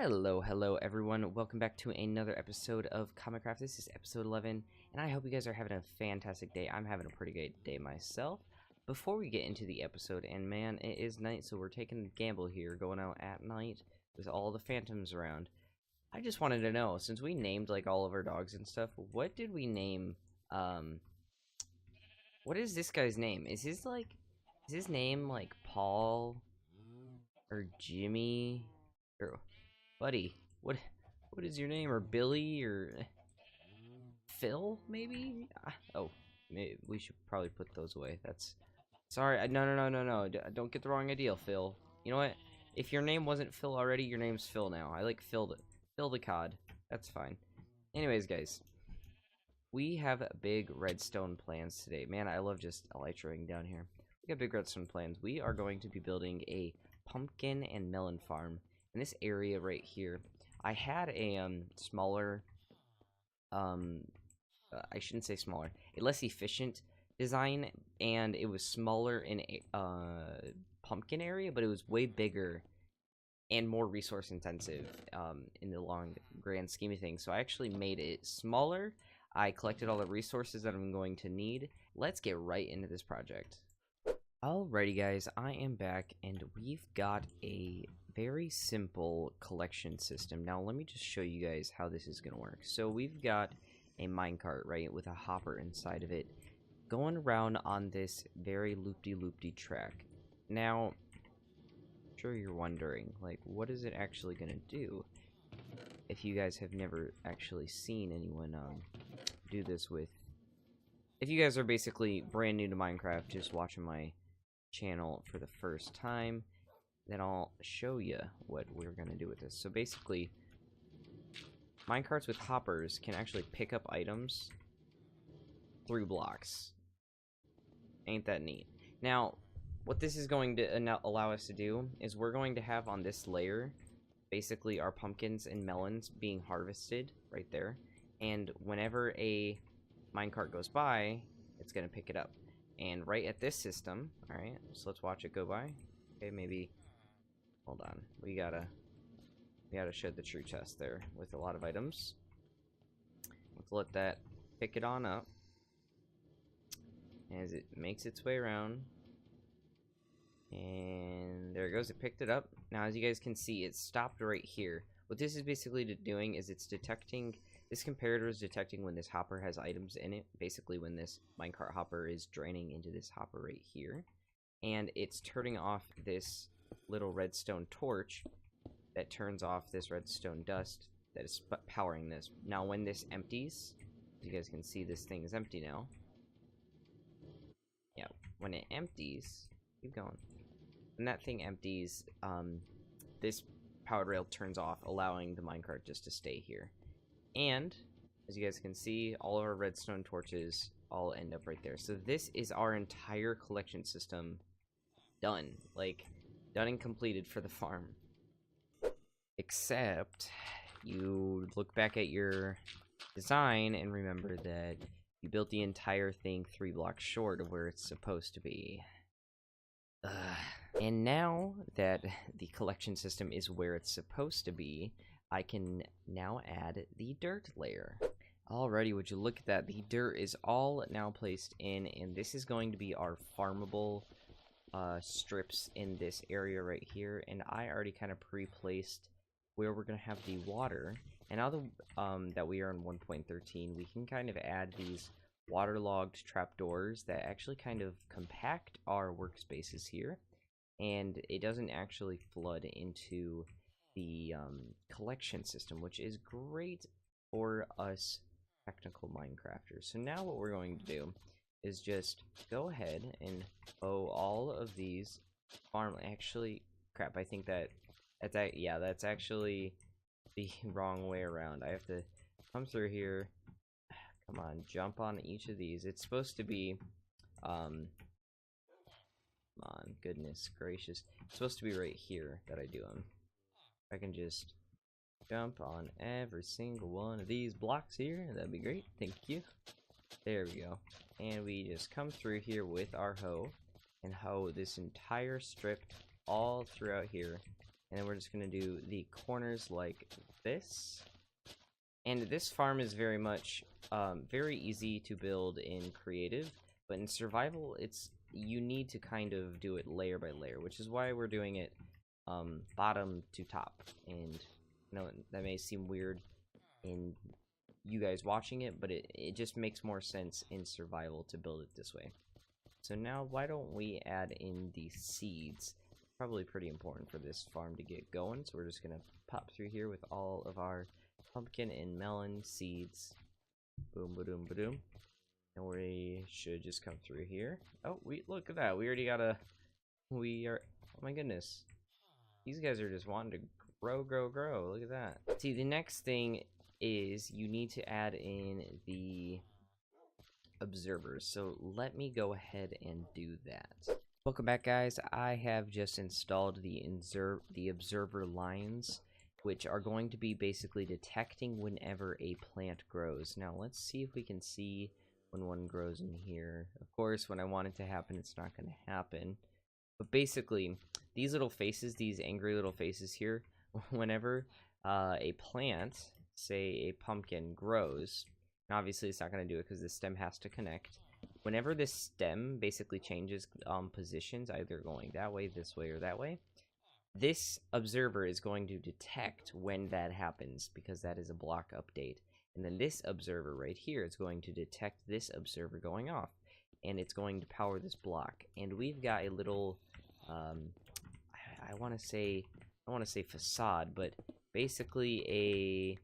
Hello everyone. Welcome back to another episode of Kahmet. This is episode 11, and I hope you guys are having a fantastic day. I'm having a pretty great day myself. Before we get into the episode, and man, it is night, so we're taking a gamble here, going out at night with all the phantoms around. I just wanted to know, since we named like all of our dogs and stuff, what did we name? What is this guy's name? Is his name like Paul or Jimmy or Buddy? What is your name? Or Billy or Phil, maybe? Oh, maybe we should probably put those away. That's sorry. No. Don't get the wrong idea, Phil. You know what? If your name wasn't Phil already, your name's Phil now. I like Phil the Cod. That's fine. Anyways, guys, we have big redstone plans today. Man, I love just elytraing down here. We got big redstone plans. We are going to be building a pumpkin and melon farm in this area right here. I had a smaller I shouldn't say smaller, a less efficient design, and it was smaller in a pumpkin area, but it was way bigger and more resource intensive in the long grand scheme of things. So I actually made it smaller. I collected all the resources that I'm going to need. Let's get right into this project. Alrighty guys, I am back and we've got a very simple collection system. Now let me just show you guys how this is going to work. So we've got a minecart, right, with a hopper inside of it, going around on this very loopy-loopy track. Now, I'm sure you're wondering, like, what is it actually going to do? If you guys have never actually seen anyone do this with... If you guys are basically brand new to Minecraft, just watching my channel for the first time, then I'll show you what we're going to do with this. So basically, minecarts with hoppers can actually pick up items through blocks. Ain't that neat? Now, what this is going to allow us to do is we're going to have on this layer basically our pumpkins and melons being harvested right there. And whenever a minecart goes by, it's going to pick it up. And right at this system, alright, so let's watch it go by. Okay, maybe, hold on, we gotta shed the true chest there with a lot of items. Let's let that pick it on up as it makes its way around. And there it goes, it picked it up. Now as you guys can see, it stopped right here. What this is basically doing is it's detecting, this comparator is detecting when this hopper has items in it, basically when this minecart hopper is draining into this hopper right here. And it's turning off this little redstone torch that turns off this redstone dust that is powering this. Now when this empties, you guys can see this thing is empty now. Yeah, when it empties, keep going. When that thing empties, this powered rail turns off, allowing the minecart just to stay here. And as you guys can see, all of our redstone torches all end up right there. So this is our entire collection system done. Like, done and completed for the farm. Except you look back at your design and remember that you built the entire thing 3 blocks short of where it's supposed to be. And now that the collection system is where it's supposed to be, I can now add the dirt layer. Alrighty, would you look at that? The dirt is all now placed in, and this is going to be our farmable strips in this area right here. And I already kind of pre-placed where we're going to have the water. And now that we are in 1.13, we can kind of add these waterlogged trapdoors that actually kind of compact our workspaces here. And it doesn't actually flood into the collection system, which is great for us technical Minecrafters. So now what we're going to do is just go ahead and all of these farm. Actually, crap, I think that's actually the wrong way around. I have to come through here. Come on, jump on each of these. It's supposed to be come on, goodness gracious. It's supposed to be right here that I do them. I can just jump on every single one of these blocks here. That'd be great. Thank you. There we go. And we just come through here with our hoe and hoe this entire strip all throughout here. And then we're just going to do the corners like this. And this farm is very much very easy to build in creative, but in survival, you need to kind of do it layer by layer, which is why we're doing it bottom to top. And I know that may seem weird in you guys watching it, but it just makes more sense in survival to build it this way. So now why don't we add in the seeds? Probably pretty important for this farm to get going, so we're just gonna pop through here with all of our pumpkin and melon seeds. Boom, ba-doom, ba-doom. And we should just come through here. Oh, look at that. We already got oh my goodness. These guys are just wanting to grow, grow, grow. Look at that. See, the next thing is you need to add in the observers. So let me go ahead and do that. Welcome back, guys. I have just installed the observer lines, which are going to be basically detecting whenever a plant grows. Now let's see if we can see when one grows in here. Of course, when I want it to happen, it's not going to happen. But basically, these little faces, these angry little faces here, whenever a plant, say a pumpkin, grows, and obviously it's not going to do it because the stem has to connect. Whenever this stem basically changes positions, either going that way, this way, or that way, this observer is going to detect when that happens because that is a block update. And then this observer right here is going to detect this observer going off, and it's going to power this block. And we've got a little, I want to say facade, but basically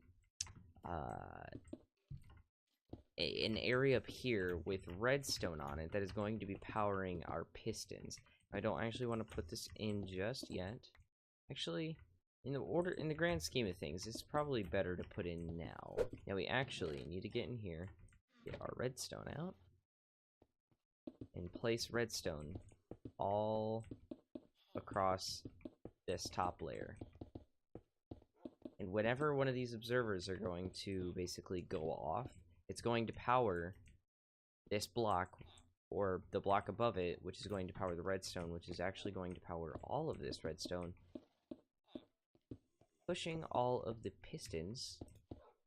an area up here with redstone on it that is going to be powering our pistons. I don't actually want to put this in just yet. Actually, in the grand scheme of things, it's probably better to put in now. Now we actually need to get in here, get our redstone out, and place redstone all across this top layer. And whenever one of these observers are going to basically go off, it's going to power this block, or the block above it, which is going to power the redstone, which is actually going to power all of this redstone, pushing all of the pistons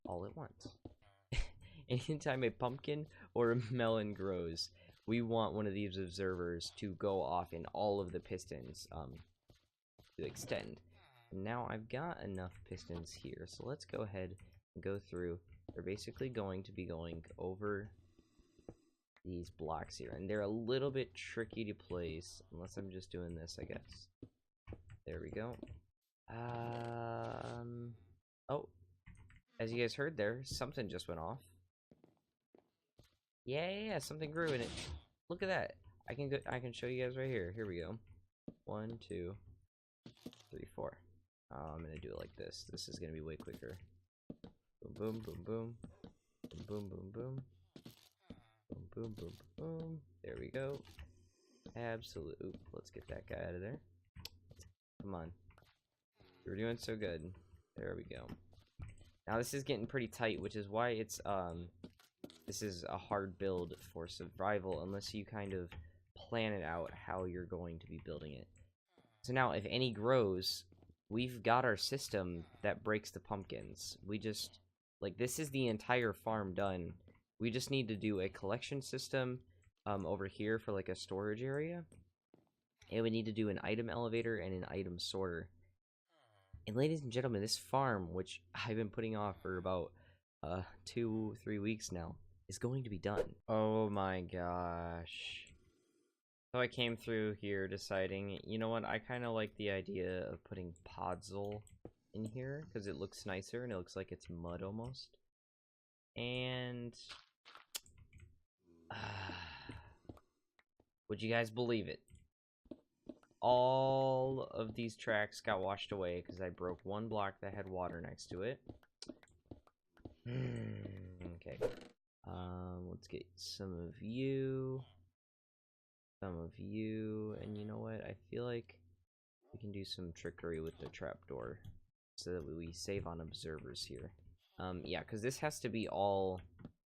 all at once. Anytime a pumpkin or a melon grows, we want one of these observers to go off in all of the pistons to extend. And now I've got enough pistons here, so let's go ahead and go through. They're basically going to be going over these blocks here, and they're a little bit tricky to place unless I'm just doing this, I guess. There we go. Oh, as you guys heard there, something just went off. Yeah, something grew in it. Look at that. I can show you guys right here. Here we go. 1, 2, 3, 4. I'm gonna do it like this. This is gonna be way quicker. Boom, boom, boom, boom. Boom, boom, boom, boom. Boom, boom, boom, boom. There we go. Absolute. Oop, let's get that guy out of there. Come on. We're doing so good. There we go. Now this is getting pretty tight, which is why it's this is a hard build for survival unless you kind of plan it out how you're going to be building it. So now if any grows, we've got our system that breaks the pumpkins. We just, like, this is the entire farm done. We just need to do a collection system over here for like a storage area. And we need to do an item elevator and an item sorter. And ladies and gentlemen, this farm, which I've been putting off for about 2-3 weeks now, is going to be done. Oh my gosh. So I came through here deciding, you know what, I kind of like the idea of putting podzol in here because it looks nicer and it looks like it's mud almost. And would you guys believe it? All of these tracks got washed away because I broke one block that had water next to it. Okay. Let's get some of you. And you know what? I feel like we can do some trickery with the trapdoor so that we save on observers here. Yeah, because this has to be all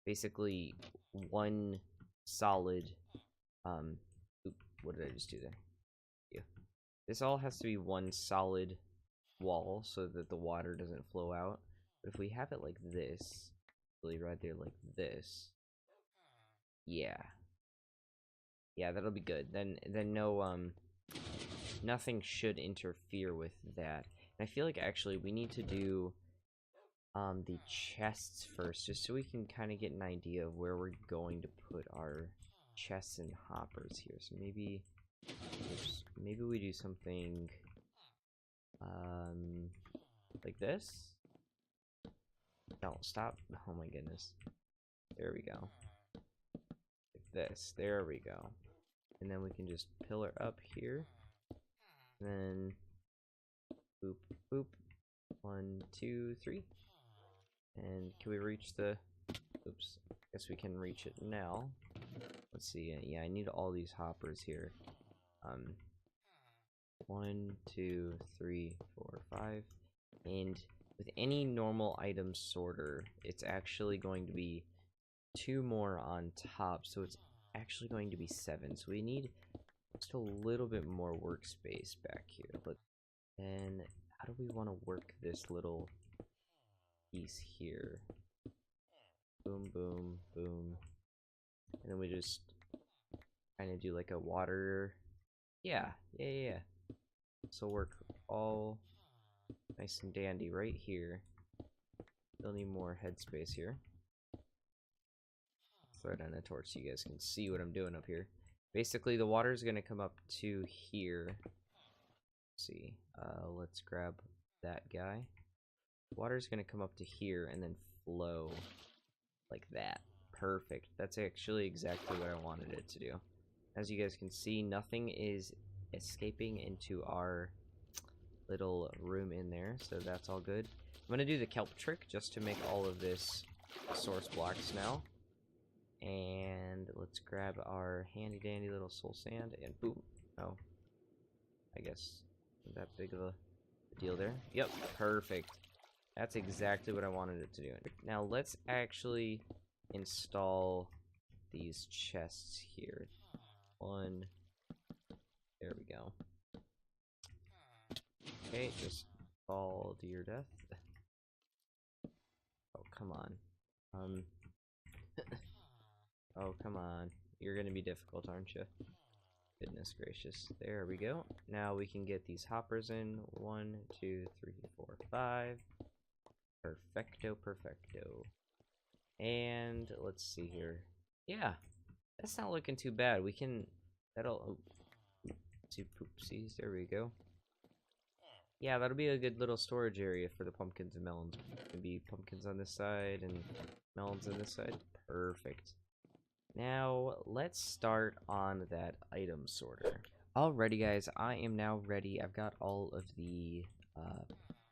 basically one solid. Oop, what did I just do there? Yeah. This all has to be one solid wall so that the water doesn't flow out. But if we have it like this, really right there like this, yeah. Yeah, that'll be good. Then no nothing should interfere with that. And I feel like actually we need to do the chests first, just so we can kind of get an idea of where we're going to put our chests and hoppers here. So maybe, oops, maybe we do something like this. No, stop. Oh my goodness. There we go. Like this. There we go. And then we can just pillar up here. And then boop, boop. 1, 2, 3. And can we reach the... Oops. Guess we can reach it now. Let's see. Yeah, I need all these hoppers here. 1, 2, 3, 4, 5. And with any normal item sorter, it's actually going to be 2 more on top, so it's actually going to be 7. So we need just a little bit more workspace back here. But then, how do we want to work this little piece here? Boom, boom, boom. And then we just kind of do like a water. Yeah. So work all nice and dandy right here. Still need more headspace here. Throw it on a torch so you guys can see what I'm doing up here. Basically, the water is going to come up to here. Let's see. Let's grab that guy. Water is going to come up to here and then flow like that. Perfect. That's actually exactly what I wanted it to do. As you guys can see, nothing is escaping into our little room in there, so that's all good. I'm going to do the kelp trick just to make all of this source blocks now. And let's grab our handy dandy little soul sand and boom. Oh, I guess that big of a deal there. Yep, perfect. That's exactly what I wanted it to do. Now let's actually install these chests here. 1. There we go. Okay, just fall to your death. Oh, come on. Oh, come on. You're gonna be difficult, aren't you? Goodness gracious. There we go. Now we can get these hoppers in. 1, 2, 3, 4, 5. Perfecto, perfecto. And let's see here. Yeah, that's not looking too bad. We can... That'll... Oh, oopsies. There we go. Yeah, that'll be a good little storage area for the pumpkins and melons. Maybe pumpkins on this side and melons on this side. Perfect. Now, let's start on that item sorter. Alrighty guys, I am now ready. I've got all of the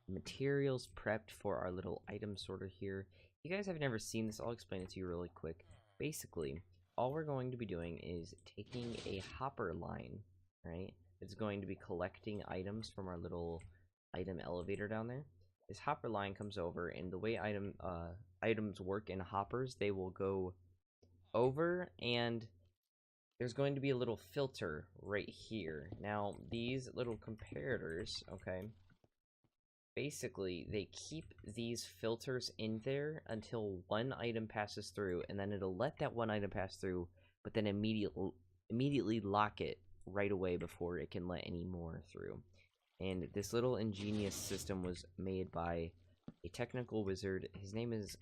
materials prepped for our little item sorter here. If you guys have never seen this, I'll explain it to you really quick. Basically, all we're going to be doing is taking a hopper line, right? It's going to be collecting items from our little item elevator down there. This hopper line comes over, and the way items work in hoppers, they will go over, and there's going to be a little filter right here. Now, these little comparators, okay, basically, they keep these filters in there until one item passes through, and then it'll let that one item pass through, but then immediately lock it right away before it can let any more through. And this little ingenious system was made by a technical wizard. His name is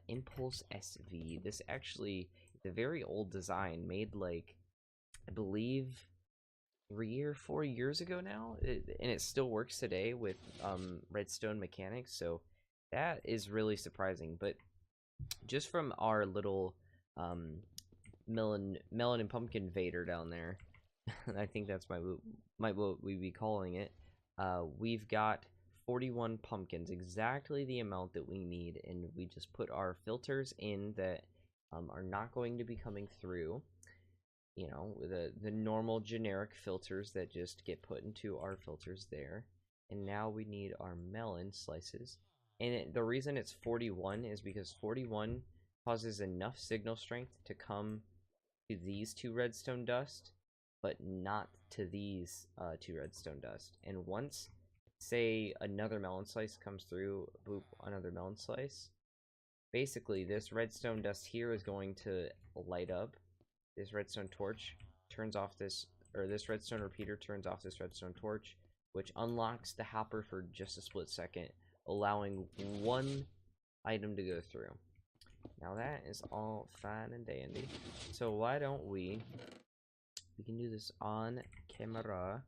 Impulse SV. This actually is a very old design, made like, I believe, 3 or 4 years ago now, and it still works today with redstone mechanics, so that is really surprising. But just from our little melon and pumpkin vader down there, I think that's what we'd be calling it. We've got 41 pumpkins, exactly the amount that we need, and we just put our filters in that are not going to be coming through. You know, the normal generic filters that just get put into our filters there. And now we need our melon slices. And the reason it's 41 is because 41 causes enough signal strength to come to these 2 redstone dust, but not to these 2 redstone dust. And once say another melon slice comes through, boop, another melon slice. Basically, this redstone dust here is going to light up. This redstone torch turns off this, or this redstone repeater turns off this redstone torch, which unlocks the hopper for just a split second, allowing one item to go through. Now that is all fine and dandy. So why don't we can do this on camera.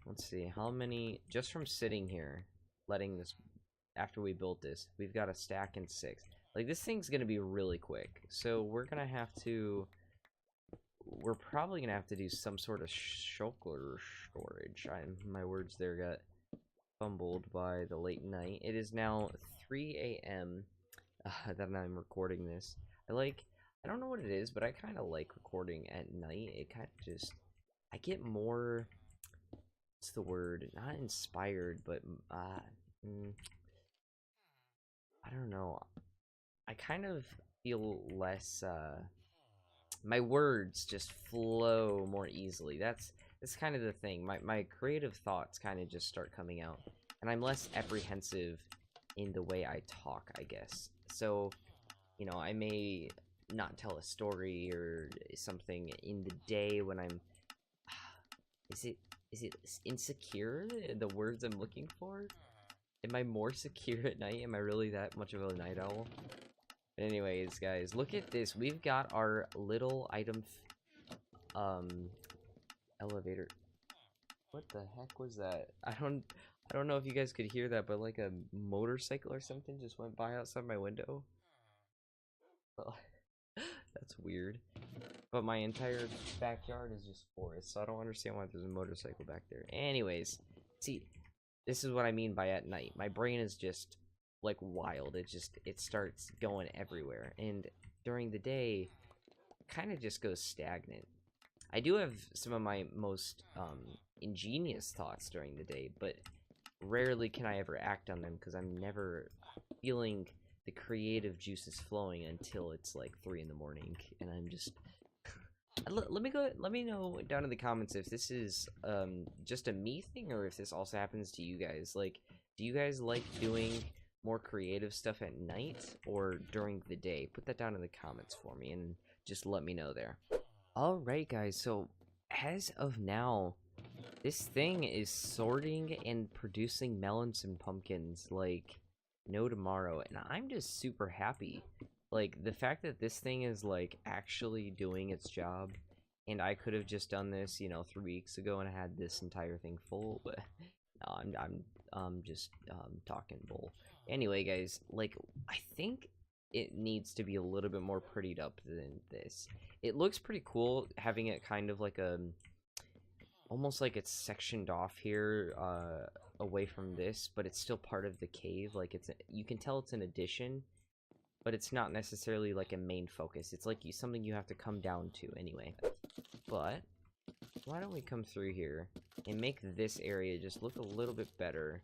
Let's see, how many, just from sitting here, letting this, after we built this, we've got a stack and 6. Like, this thing's gonna be really quick. So we're probably gonna have to do some sort of shulker storage. My words there got fumbled by the late night. It is now 3 a.m. That I'm recording this. I don't know what it is, but I kind of like recording at night. It kind of just, I get more, what's the word? Not inspired, but, I don't know. I kind of feel less, my words just flow more easily. That's kind of the thing. My creative thoughts kind of just start coming out, and I'm less apprehensive in the way I talk, I guess. So, you know, I may not tell a story or something in the day when I'm is it insecure, the words I'm looking for? Am I more secure at night? Am I really that much of a night owl? Anyways, guys, look at this. We've got our little item elevator. What the heck was that? I don't know if you guys could hear that, but like a motorcycle or something just went by outside my window. Well, that's weird. But my entire backyard is just forest, so I don't understand why there's a motorcycle back there. Anyways, see, this is what I mean by at night. My brain is just like wild. It starts going everywhere, and during the day, kind of just goes stagnant. I do have some of my most ingenious thoughts during the day, but rarely can I ever act on them because I'm never feeling the creative juices flowing until it's like 3 in the morning, and I'm just let me know down in the comments if this is just a me thing or if this also happens to you guys. Like, do you guys like doing more creative stuff at night or during the day? Put that down in the comments for me and just let me know there. Alright guys, so as of now, this thing is sorting and producing melons and pumpkins like no tomorrow, and I'm just super happy. Like, the fact that this thing is like actually doing its job, and I could have just done this, you know, 3 weeks ago and had this entire thing full, but no, I'm just talking bull. Anyway, guys, like, I think it needs to be a little bit more prettied up than this. It looks pretty cool having it kind of like a almost like it's sectioned off here away from this, but it's still part of the cave. Like, you can tell it's an addition, but it's not necessarily like a main focus. It's like something you have to come down to anyway. But why don't we come through here and make this area just look a little bit better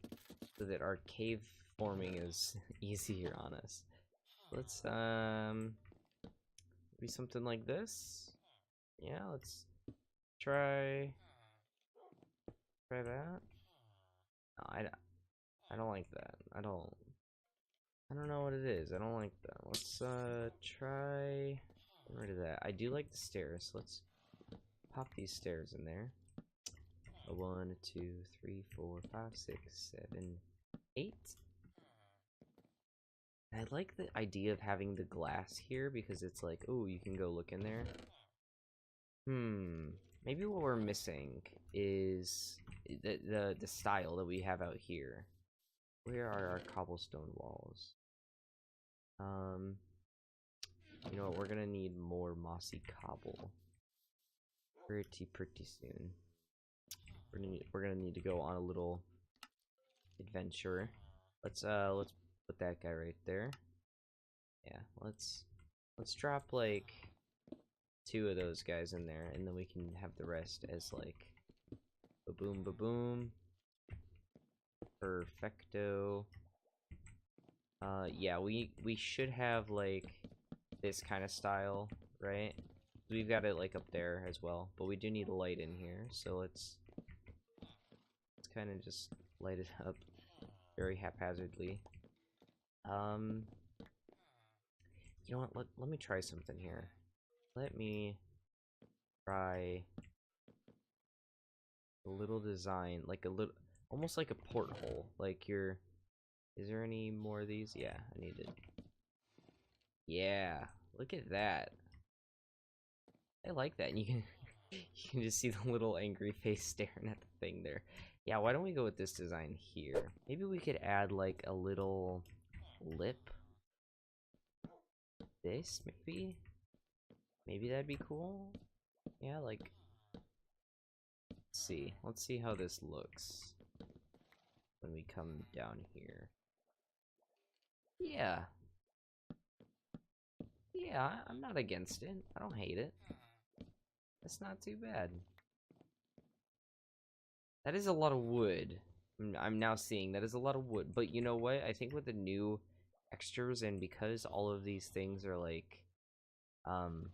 so that our cave forming is easier on us. Let's be something like this. Yeah, let's try that. No, I don't like that. I don't know what it is. I don't like that. Let's try get rid of that. I do like the stairs. Let's pop these stairs in there. 1, 2, 3, 4, 5, 6, 7, 8. I like the idea of having the glass here because it's like, oh, you can go look in there. Maybe what we're missing is the style that we have out here. Where are our cobblestone walls? You know what? We're gonna need more mossy cobble pretty soon. We're gonna need to go on a little adventure. Let's put that guy right there. Yeah, let's drop like 2 of those guys in there, and then we can have the rest as like ba-boom, ba-boom. Perfecto. Yeah, we should have like this kind of style, right? We've got it like up there as well, but we do need a light in here, so let's kind of just light it up very haphazardly. You know what? Let me try something here. Let me try a little design, like a little, almost like a porthole. Like your, is there any more of these? Yeah, I need it. Yeah, look at that. I like that. And you can, you can just see the little angry face staring at the thing there. Yeah, why don't we go with this design here? Maybe we could add like a little lip. This maybe. Maybe that'd be cool. Yeah, like. Let's see. Let's see how this looks when we come down here. Yeah. Yeah, I'm not against it. I don't hate it. That's not too bad. That is a lot of wood. I'm now seeing that is a lot of wood. But you know what? I think with the new textures and because all of these things are like, um,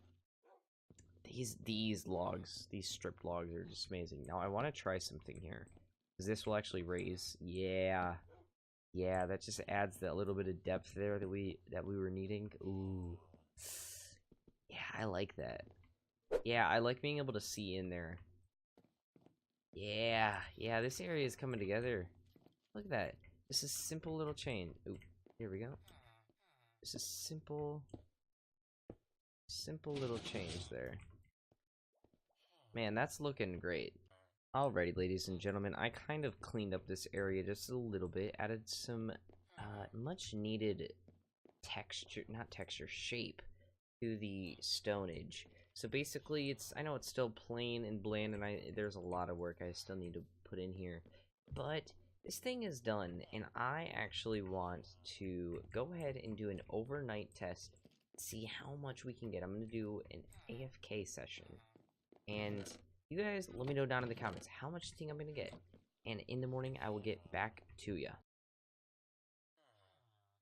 these logs, these stripped logs are just amazing. Now I want to try something here. Because this will actually raise. Yeah. Yeah, that just adds that little bit of depth there that we were needing. Ooh. Yeah, I like that. Yeah, I like being able to see in there. Yeah, yeah, this area is coming together. Look at that. Just a simple little chain. Ooh, here we go. Just a simple little change there. Man, that's looking great. Alrighty, ladies and gentlemen, I kind of cleaned up this area just a little bit, added some much needed texture, not texture, shape to the stonage. So basically, I know it's still plain and bland, and there's a lot of work I still need to put in here, but this thing is done, and I actually want to go ahead and do an overnight test, see how much we can get. I'm gonna do an AFK session, and you guys let me know down in the comments how much you think I'm gonna get, and in the morning I will get back to ya.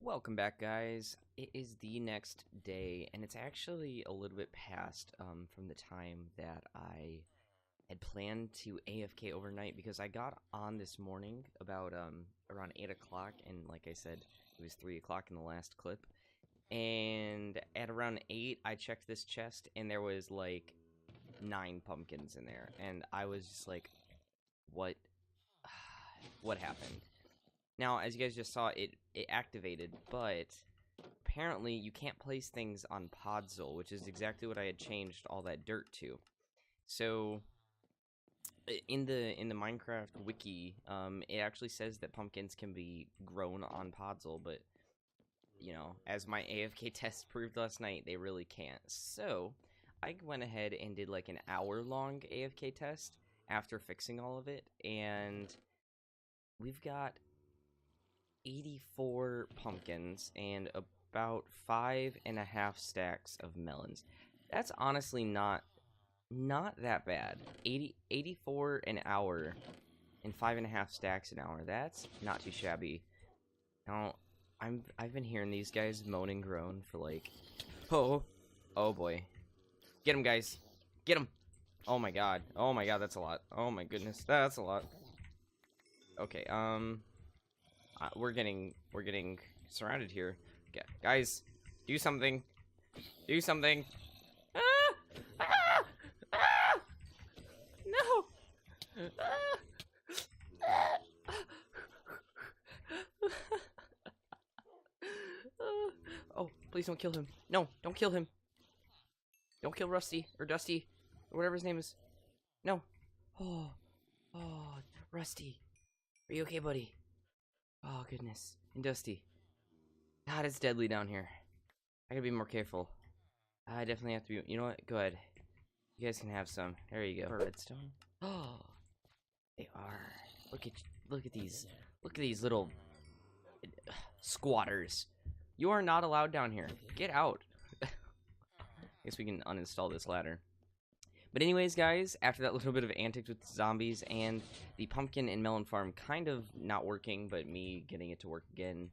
Welcome back, guys. It is the next day, and it's actually a little bit past from the time that I had planned to AFK overnight because I got on this morning about around 8 o'clock, and like I said, it was 3 o'clock in the last clip. And at around 8, I checked this chest, and there was like 9 pumpkins in there, and I was just like, what? What happened? Now, as you guys just saw, it activated, but apparently you can't place things on Podzol, which is exactly what I had changed all that dirt to. So in the Minecraft wiki, it actually says that pumpkins can be grown on Podzol, but you know, as my AFK test proved last night, they really can't. So I went ahead and did like an hour-long AFK test after fixing all of it, and we've got 84 pumpkins and about 5.5 stacks of melons. That's honestly not that bad. 84 an hour and 5.5 stacks an hour. That's not too shabby. Now, I've been hearing these guys moan and groan for like, oh boy, get him, guys, get him. Oh my god, that's a lot. Oh my goodness, that's a lot. Okay, we're getting surrounded here. Okay, guys, do something. Do something. Ah! Ah! Ah! No. Ah! Oh, please don't kill him. No, don't kill him. Don't kill Rusty or Dusty or whatever his name is. No. Oh, Rusty. Are you okay, buddy? Oh, goodness. And Dusty. God, it's deadly down here. I gotta be more careful. I definitely have to be. You know what? Go ahead. You guys can have some. There you go. Redstone. Oh, they are. Look at these. Look at these little squatters. You are not allowed down here. Get out. I guess we can uninstall this ladder. But anyways, guys, after that little bit of antics with the zombies and the pumpkin and melon farm kind of not working, but me getting it to work again,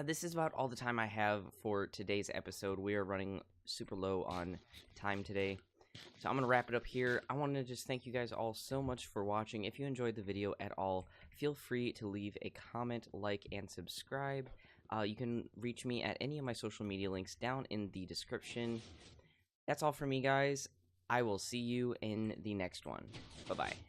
this is about all the time I have for today's episode. We are running super low on time today. So I'm going to wrap it up here. I want to just thank you guys all so much for watching. If you enjoyed the video at all, feel free to leave a comment, like, and subscribe. You can reach me at any of my social media links down in the description. That's all for me, guys. I will see you in the next one. Bye-bye.